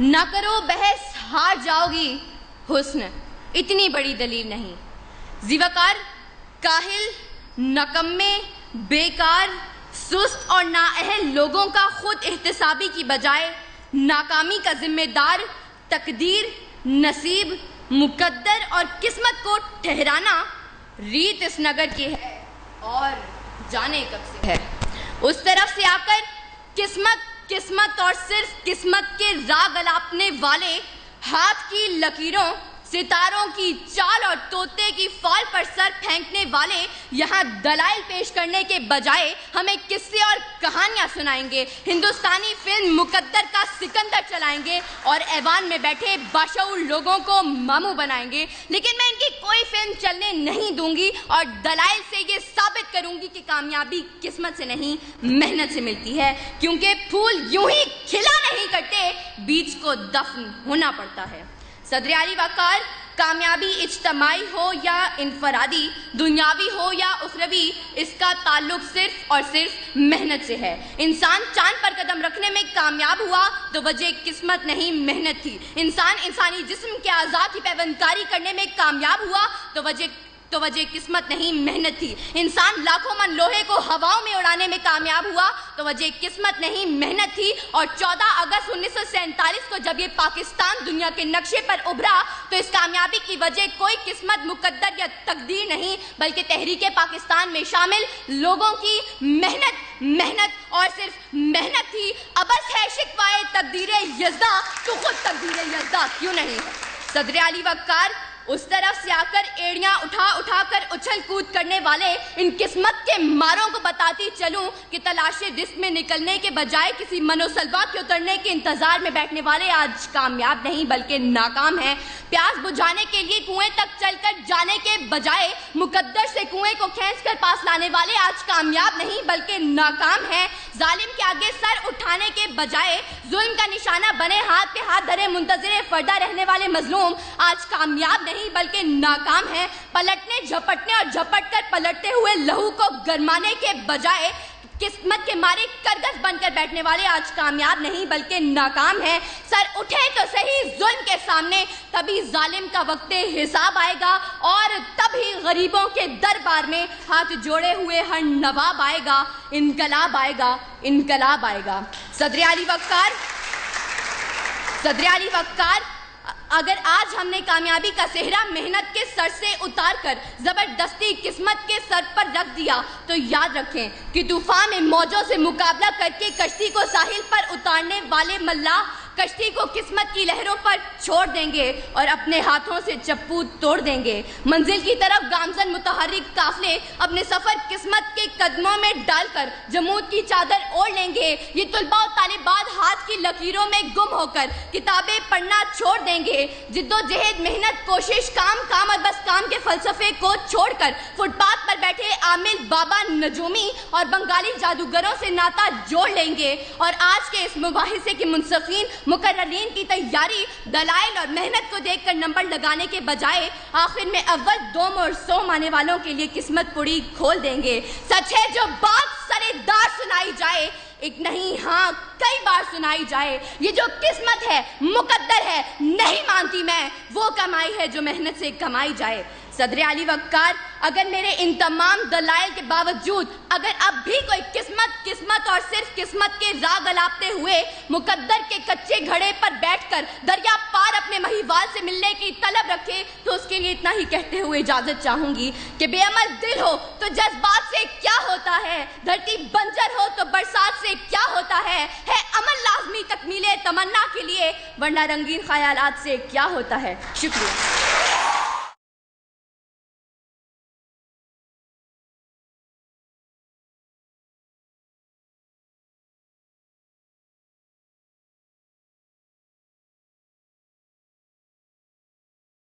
نہ کرو بحث ہار جاؤ گی، حسن اتنی بڑی دلیل نہیں۔ زیوکار، کاہل، نکمے، بیکار، سست اور نااہل لوگوں کا خود احتسابی کی بجائے ناکامی کا ذمہ دار تقدیر، نصیب، مقدر اور قسمت کو ٹھہرانا ریت اس نگر کی ہے اور جانے کب سے ہے۔ اس طرف سے آ کر قسمت اور صرف قسمت کے راگ الاپنے والے ہاتھ کی لکیروں، ستاروں کی چال اور طوطے کی فال پر سر پھینکنے والے یہاں دلائل پیش کرنے کے بجائے ہمیں قصے اور کہانیاں سنائیں گے، ہندوستانی فلم مقدر کا سکندر چلائیں گے اور ایوان میں بیٹھے باشعور لوگوں کو ماموں بنائیں گے، لیکن میں ان کی کوئی فلم چلنے نہیں دوں گی اور دلائل سے یہ ثابت کروں گی کہ کامیابی قسمت سے نہیں محنت سے ملتی ہے، کیونکہ پھول یوں ہی کھلا نہیں کرتے، بیج کو دفن ہونا پڑتا ہے۔ صدر اعلی وقار، کامیابی اجتماعی ہو یا انفرادی، دنیاوی ہو یا اخروی، اس کا تعلق صرف اور صرف محنت سے ہے۔ انسان چاند پر قدم رکھنے میں کامیاب ہوا تو وجہ قسمت نہیں محنت تھی۔ انسان انسانی جسم کے اعضاء کی پیوندکاری کرنے میں کامیاب ہوا تو وجہ قسمت نہیں محنت تھی۔ انسان لاکھوں من لوہے کو ہواؤں میں اڑانے میں کامیاب ہوا تو وجہ قسمت نہیں محنت تھی۔ اور 14 اگست 1947 کو جب یہ پاکستان دنیا کے نقشے پر ابھرا تو اس کامیابی کی وجہ کوئی قسمت، مقدر یا تقدیر نہیں بلکہ تحریک پاکستان میں شامل لوگوں کی محنت اور صرف محنت تھی۔ ابس ہے شکوائے تقدیر یزداں تو خود تقدیر یزداں کیوں نہیں ہے۔ صدر اعلی وقار، اس طرف سے آ کر ایڑیاں اٹھا کر اچھل کود کرنے والے ان قسمت کے ماروں کو بتاتی چلوں کہ تلاش رزق میں نکلنے کے بجائے کسی منوسلوا کے اترنے کے انتظار میں بیٹھنے والے آج کامیاب نہیں بلکہ ناکام ہیں۔ پیاس بجھانے کے لیے کنویں تک چل کر جانے کے بجائے مقدر سے کنویں کو کھینچ کر پاس لانے والے آج کامیاب نہیں بلکہ ناکام ہیں۔ ظالم کے آگے سر اٹھانے کے بجائے ظلم کا نشانہ بنے ہاتھ پہ ہاتھ دھرے منتظر فردہ رہنے والے مظلوم آج کامیاب نہیں بلکہ ناکام ہیں۔ پلٹنے، جھپٹنے اور جھپٹ کر پلٹتے ہوئے لہو کو گرمانے کے بجائے قسمت کے مارے کرگس بن کر بیٹھنے والے آج کامیاب نہیں بلکہ ناکام ہیں۔ سر اٹھے تو صحیح ظلم کے سامنے، تبھی ظالم کا وقت حساب آئے گا اور تبھی غریبوں کے دربار میں ہاتھ جوڑے ہوئے ہر نواب آئے گا، انقلاب آئے گا، انقلاب آئے گا۔ صدر اعلی وقار، اگر آج ہم نے کامیابی کا صحرا محنت کے سر سے اتار کر زبردستی قسمت کے سر پر رکھ دیا تو یاد رکھیں کہ طوفان میں موجوں سے مقابلہ کر کے کشتی کو ساحل پر اتارنے والے ملاح کشتی کو قسمت کی لہروں پر چھوڑ دیں گے اور اپنے ہاتھوں سے چپو توڑ دیں گے۔ منزل کی طرف گامزن متحرک قافلے اپنے سفر قسمت کے قدموں میں ڈال کر جمود کی چادر اوڑھ لیں گے۔ یہ طلباء و طالبات ہاتھ کی لکیروں میں گم ہو کر کتابیں پڑھنا چھوڑ دیں گے۔ جد و جہد، محنت، کوشش، کام اور بس کام کے فلسفے کو چھوڑ کر فٹ پاتھ پر بیٹھے عامل بابا نجومی اور بنگالی جادوگروں سے ناتا جوڑ لیں گے اور آج کے اس مباحثے کے منصفین مقررین کی تیاری دلائل اور محنت کو دیکھ کر نمبر لگانے کے بجائے آخر میں اول، دوم اور سوم آنے والوں کے لیے قسمت پڑی کھول دیں گے۔ سچ ہے جو بات سرے دار سنائی جائے، ایک نہیں ہاں کئی بار سنائی جائے، یہ جو قسمت ہے، مقدر ہے، نہیں مانتی میں، وہ کمائی ہے جو محنت سے کمائی جائے۔ صدر اعلی وقار، اگر میرے ان تمام دلائل کے باوجود اگر اب بھی کوئی قسمت اور صرف قسمت کے راگ الاپتے ہوئے مقدر کے کچے گھڑے پر بیٹھ کر دریا پار اپنے مہیوال سے ملنے کی طلب رکھے تو اس کے لیے اتنا ہی کہتے ہوئے اجازت چاہوں گی کہ بے عمل دل ہو تو جذبات سے کیا ہوتا ہے، دھرتی بنجر ہو تو برسات سے کیا ہوتا ہے عمل لازمی تکمیل تمنا کے لیے، ورنہ رنگین خیالات سے کیا ہوتا ہے۔ شکریہ۔